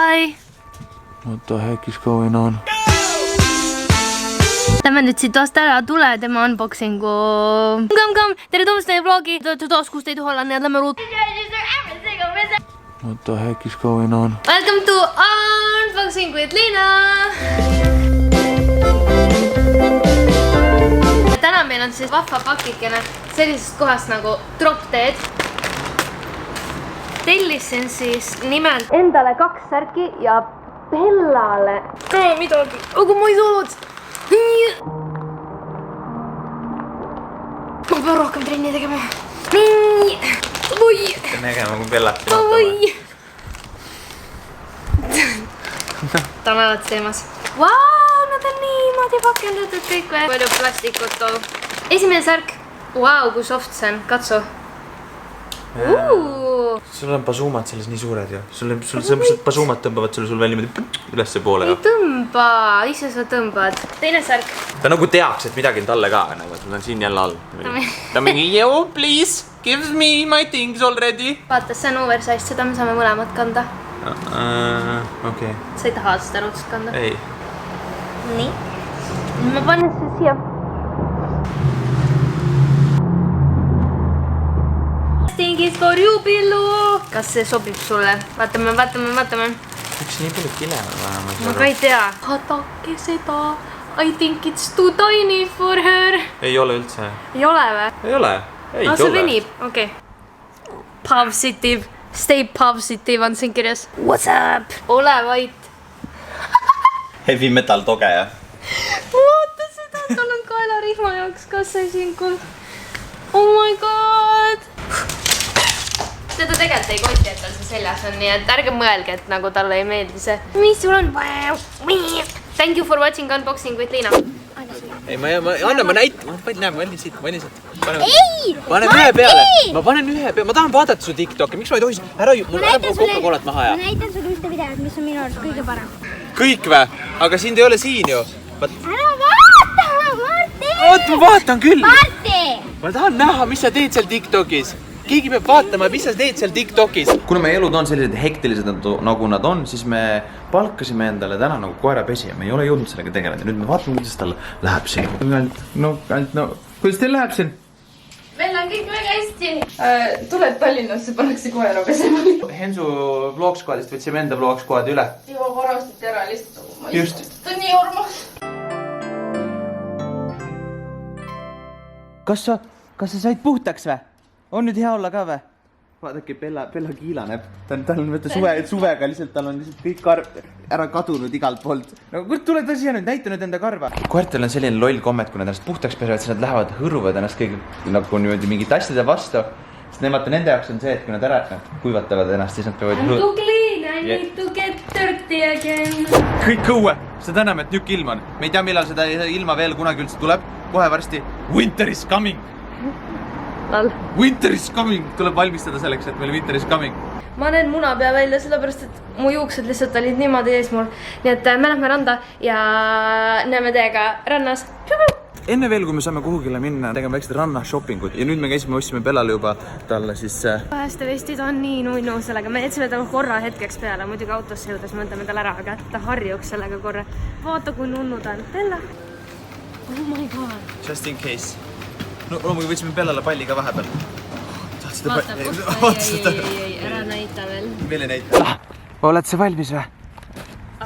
Hi! What the heck is going on? Lähme nüüd siit vast ära, tule tema unboxingu. Come! Tere tulemast teie vlogi! Taas kus teid olla, nii et lähme ruut. What the heck is going on? Welcome to Unboxing with Liina! Täna meil on siis vahva pakikene sellisest kohast nagu Drop Dead. Tellisin siis nimelt endale 2 särki ja Bellale ka midagi, aga ma ei saanud. Ma pean rohkem trenni tegema. Nii. Oi. Pean nägema, kui Bellat Oi. Ta on alati teemas. Vau, nad on niimoodi pakendatud kõik või? Palju plastikut too. Esimene särk. Vau, kui soft see on. Katsu. Sul on pasuumad selles nii suured ju. Sul pasuumad tõmbavad sul välja ülesse poolega. Ei tõmba, ise sa tõmbad. Teine särk. Ta nagu teaks, et midagi on talle ka. Ta on siin jälle all. Ta mingi, yo, please, give me my things already. Vaata, see on oversize, seda me saame mõlemad kanda. Okei. Sa ei taha seda ruudselt kanda? Ei. Nii. Ma panen see siia. Thingis for you, Pillu! Kas see sobib sulle? Vaatame. Miks nii palju kile on vähem? Ma ka ei tea. Vaadake seda. I think it's too tiny for her. Ei ole üldse. Ei ole või? Ei ole. Ei ole. See venib. Okei. Positive. Stay positive on siin kirjas. What's up? Ole vait. Heavy metal toge, jah? Vaata seda. Tal on kaelarihma jaoks ka see siin kuul. Oh my god. Teda tegelikult ei koti, et tal see seljas on, nii et ärge mõelge, et nagu talle ei meeldi see. Mis sul on? Thank you for watching Unboxing with Liina. Ei, anna ma näit. Näe, ma olin siit. Ei! Panen ühe peale. Ma panen ühe peale. Ma tahan vaadata su TikToki. Miks ma ei tohi? Ära Coca-Colat maha ja. Ma näitan sulle ühte videot, mis on minu arust kõige parem. Kõik või? Aga sind ei ole siin ju. Ära vaata, Marti! Oot, ma vaatan küll. Marti! Ma tahan näha, mis sa teed seal TikTokis. Keegi peab vaatama, mis sa teed seal TikTokis. Kuna meie elud on sellised hektilised nagu nad on, siis me palkasime endale täna nagu koerapesi ja me ei ole jõudnud sellega tegeleda. Nüüd me vaatame, kuidas tal läheb siin. No, kuidas teil läheb siin? Meil on kõik väga hästi. Tuled Tallinnasse, pannakse koera pesema. Hensu vlogsquadist võtsime enda vlogsquadi üle. Juba varastati ära lihtsalt. Just. Ta on nii armas. Kas sa said puhtaks või? On nüüd hea olla ka või? Vaadake, Bella kiilaneb. Tal on suvega lihtsalt, tal on lihtsalt kõik ära kadunud igalt poolt. Kus tuled siia nüüd, näita nüüd enda karva? Koertel on selline loll kommet, kui nad ennast puhtaks pesevad, siis nad lähevad hõruvad ennast kõik nagu niimoodi mingi tasside vastu. Sest nende jaoks on see, et kui nad ära kuivatavad ennast, siis nad peavad I'm too clean, I need to get dirty again. Kõik õue, seda enam, et nükk ilm on. Me ei tea, millal seda ilma veel kunagi üldse tuleb. Kohe varsti winter is coming. Winter is coming, tuleb valmistada selleks, et meil winter is coming. Ma näen munapea välja, sellepärast, et mu juuksed lihtsalt olid niimoodi ees mul. Nii et me lähme randa ja näeme teiega rannas. Enne veel, kui me saame kuhugile minna, tegema väiksed ranna shoppingut. Ja nüüd me käisime, ostsime Bellale juba talle siis... Päästevestid on nii nunnu sellega. Me jätsime talle korra hetkeks peale. Muidugi autosse jõudes mõtleme tal ära, aga ta harjuks sellega korra. Vaata, kui nunnu ta on. Bella! Oh my god! Just in case. No loomugi võtsime Bellale palli ka vahepeal. Vaata, ei, ära näita veel. Veel ei näita. Oled sa valmis või?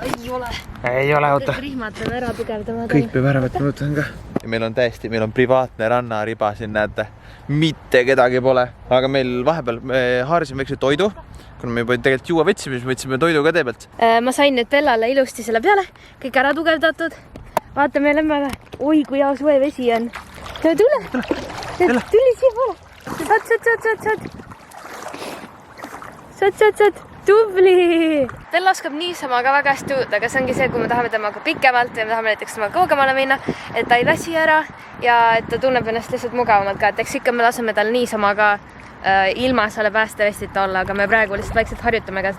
Ei ole. Ei ole, oota. Rihmad peab ära tugevdama. Kõik peab ära võtma, võtan ka. Meil on privaatne rannariba siin, näete. Mitte kedagi pole. Aga meil vahepeal haarisime väikse toidu. Kuna me juba tegelikult juua võtsime, siis võtsime toidu ka tee pealt. Ma sain nüüd Bellale ilusti selle peale. Kõik ära tugevdatud. Vaata, me lähme. Oi, kui hea suve vesi on. Tule. Tuli siia poole. Saad. Tubli. Bella oskab niisama ka väga hästi ujuda, aga see ongi see, kui me tahame temaga pikemalt või me tahame näiteks temaga kaugemale minna, et ta ei lasi ära ja et ta tunneb ennast lihtsalt mugavamalt ka, et eks ikka me laseme tal niisama ka ilma selle päästevestita olla, aga me praegu lihtsalt vaikselt harjutame ka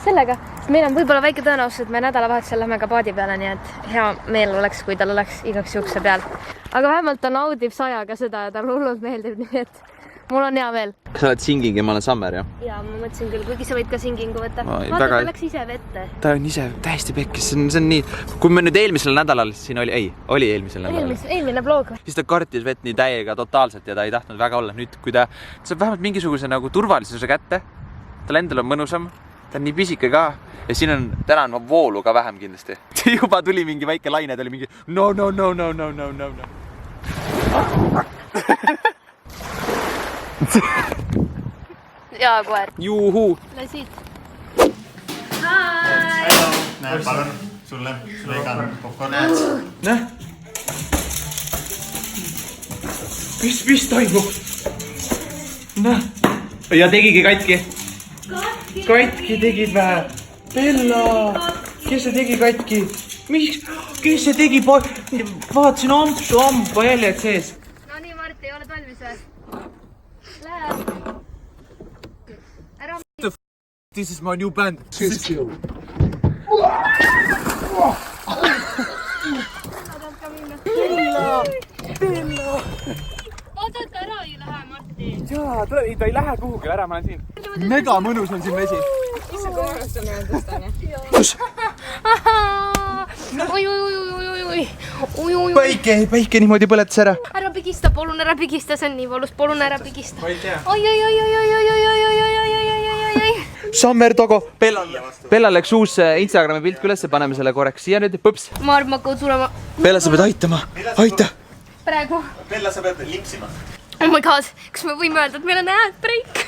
sellega. Meil on võib-olla väike tõenäosus, et me nädalavahetusel lähme ka paadi peale, nii et hea meel oleks, kui tal oleks igaks juukse peal. Aga vähemalt ta naudib sajaga seda ja tal hullult meeldib, nii et mul on hea meel. Kas sa oled singing ja ma olen Sammer, jah? Jaa, ma mõtlesin küll, kuigi sa võid ka singingu võtta. Oi, Vaata, väga- ta läks ise vette. Ta on ise täiesti pekkis, see on nii... Kui me nüüd eelmisel nädalal siin oli eelmisel nädalal. Eelmine vlog. Siis ta kartis vett nii täiega totaalselt ja ta ei tahtnud väga olla. Nüüd, kui ta saab vähemalt mingisuguse nagu turvalisuse kätte, tal endal on mõnusam, ta on nii pisike ka ja siin on täna on voolu ka vähem kindlasti. Juba tuli mingi väike laine, ta oli mingi no. Jaa, koer. Juhu! Lähe siit. Näe, palun sulle vegan popcorn. Näh? Mis toimub? Näh? Ja tegigi katki? Katki tegid vähe? Bella! Kes see tegi katki? Miks? Kes see tegi? Vaatasin ampa jäljed sees. No nii, Marti, oled valmis või? Lähe. This is my new band. Oodata ära ei lähe, Marti. Jaa, ta ei lähe kuhugi ära, ma olen siin. Mega mõnus on siin vesi. Kus? Oi. Päike niimoodi põletas ära. Ära pigista, palun ära pigista, see on nii valus, palun ära pigista. Ma ei tea. Oi. Sammer Togo. Bella läks uus Instagrami pilt ülesse, paneme selle korraks siia nüüd. Põps. Ma arvan, ma hakkavad tulema Bella, sa pead aitama. Aita. praegu. Bella, sa pead lipsima. Oh my god, kas me võime öelda, et meil on ad-break?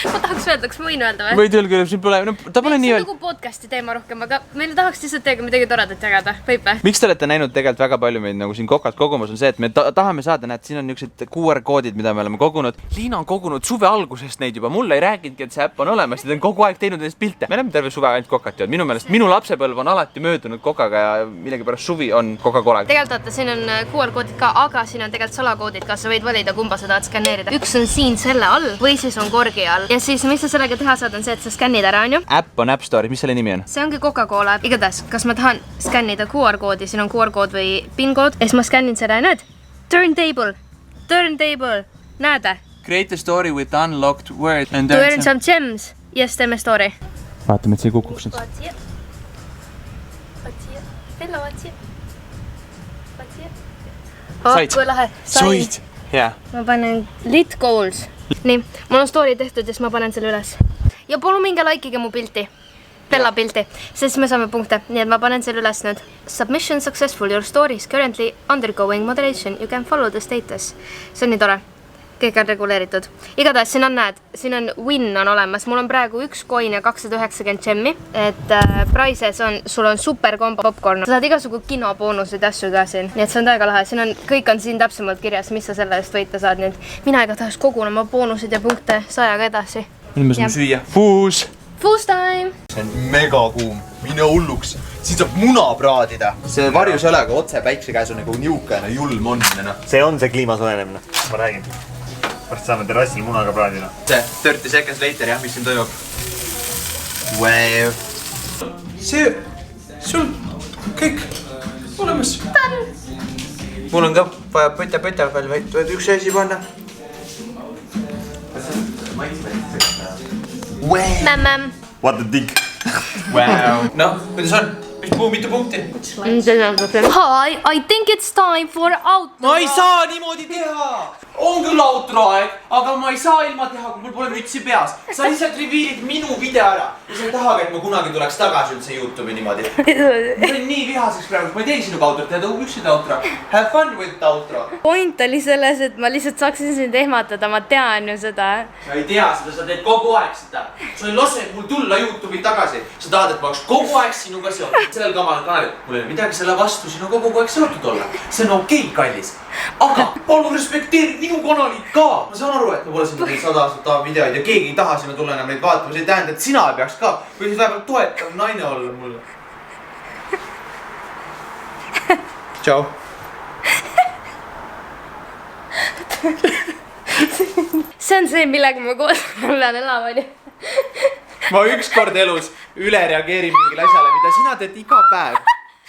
Ma tahaks öelda, kas ma võin öelda või? Võid öelda, siin pole, no ta pole nii See on öelda. nagu podcasti teema rohkem, aga meile tahaks lihtsalt teiega midagi toredat jagada, võib või? Miks te olete näinud tegelikult väga palju meid nagu siin kokad kogumas on see, et me tahame saada, näed, siin on niisugused QR-koodid, mida me oleme kogunud. Liina on kogunud suve algusest neid juba, mulle ei rääginudki, et see äpp on olemas ja ta on kogu aeg teinud nendest pilte. Me oleme terve suve ainult kokat joonud. Minu meelest minu lapsepõlv on alati möödunud kokaga ja millegipärast suvi on Coca-Cola. Tegelikult vaata, siin on QR-koodid ka, aga siin on tegelikult salakoodid ka, sa võid valida, kumba sa tahad skanneerida. Üks on siin selle all või siis on korgi all. Ja siis mis sa sellega teha saad, on see, et sa skännid ära, on ju? Äpp on App Store'is, mis selle nimi on? See ongi Coca-Cola. Igatahes, kas ma tahan skännida QR-koodi, siin on QR-kood või PIN-kood, ja siis ma skännin seda ja näed? Turntable, näede? Create a story with unlocked words and To earn some gems. Yes, teeme story. Vaatame, et see ei kukuks nüüd. Vaat siia. Hello, vaat siia. Said? Kui lahe. Soid! Hea. Ma panen lit goals. Nii, mul on story tehtud ja siis ma panen selle üles. Ja palun minge likeige mu pilti. Bella pilti, sest me saame punkte. Nii et ma panen selle üles nüüd. Submission successful, your story is currently undergoing moderation. You can follow the status. See on nii tore. Kõik on reguleeritud. Igatahes siin on, näed, siin on win on olemas. Mul on praegu 1 coin ja 290 gemmi. Et prices on, sul on super kombo popcorn. Sa saad igasugu kinoboonuseid asju ka siin. Nii et see on täiega lahe. Siin on, kõik on siin täpsemalt kirjas, mis sa selle eest võita saad. Nii et mina igatahes kogunema boonuseid ja punkte 100-ga edasi. Nüüd me saame süüa. Fuus! Fuus time! see on mega kuum, mine hulluks. Siin saab muna praadida. See varjusälega otse päikse käes on nagu niukene julm on. See on see kliima soojenemine, ma räägin. Pärast saame terrassil munaga praadida. See 30 seconds later jah, mis siin toimub? See, sul kõik olemas. Mul on ka vaja pöta veel võid üks asi panna. Mämm. What the dick? Wow. No, kuidas on? Mitu punkti? Hi, I think it's time for outro. Ma ei saa niimoodi teha! On küll outro aeg, aga ma ei saa ilma teha, kui mul pole mütsi peas. Sa lihtsalt revealid minu video ära. Ja sa ei tahagi, et ma kunagi tuleks tagasi üldse YouTube'i niimoodi. Ma olin nii vihaseks praegu, ma ei teegi sinuga outrot, tead üksid outro. Have fun with the outro. Point oli selles, et ma lihtsalt saaksin sind ehmatada, ma tean ju seda. Sa ei tea seda, sa teed kogu aeg seda. Sa ei lase mul tulla YouTube'i tagasi. Sa tahad, et ma oleks kogu aeg sinuga seotud. Sellel kanalil. Mul ei ole midagi selle vastu sinuga kogu aeg seotud olla. See on okei, kallis. Aga palun respekteeri minu kanalit ka. Ma saan aru, et ma pole sinna 100 aastat taha videoid ja keegi ei taha sinna tulla enam neid vaatama. See ei tähenda, et sina ei peaks ka. Või siis vähemalt toetav naine olla mulle. Tšau. See on see, millega ma koos pean elama. Ma ükskord elus üle reageerin mingile asjale, mida sina teed iga päev.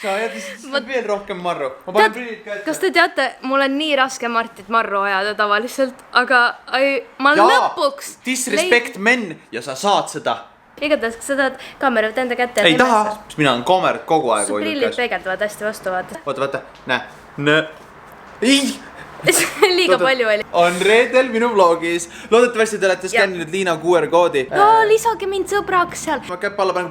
sa ajad lihtsalt veel rohkem marru. Ma panen prillid ka ette. kas te teate, mul on nii raske Martit marru ajada tavaliselt, aga ma lõpuks disrespect men ja sa saad seda. igatahes, kas sa tahad kaamerat enda kätte? Ei taha, mina olen kaamerat kogu aeg su prillid peegeldavad hästi vastu, vaata. Vaata, näe. Ei! Liiga palju oli. On reedel minu vlogis. Loodetavasti te olete skänninud Liina QR koodi. Lisage mind sõbraks seal. Ma käpp alla panen,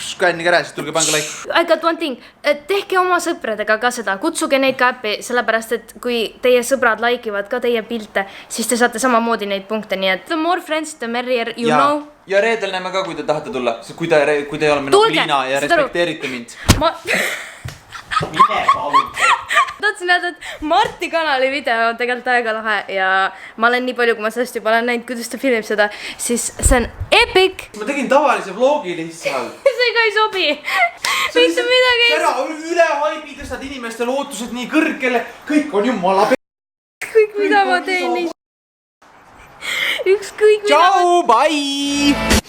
skännig ära, siis tulge pange like. I got one thing. Tehke oma sõpradega ka seda. Kutsuge neid ka äppi, sellepärast et kui teie sõbrad like'ivad ka teie pilte, siis te saate samamoodi neid punkte. Nii et the more friends, the merrier, you know. Ja reedel näeme ka, kui te tahate tulla. Kui te ei ole minu Liina ja respekteerite mind. Tahtsin öelda, et Marti kanali video on tegelikult väga lahe ja ma olen nii palju, kui ma sellest juba olen näinud, kuidas ta filmib seda, siis see on epic. Ma tegin tavalise vlogi lihtsalt. See ka ei sobi. Mitte midagi. Ära üle haibi tõstad inimeste lootused nii kõrgele. Kõik on jumala Ükskõik mida ma teen. Ükskõik mida ma teen. Tšau, bye!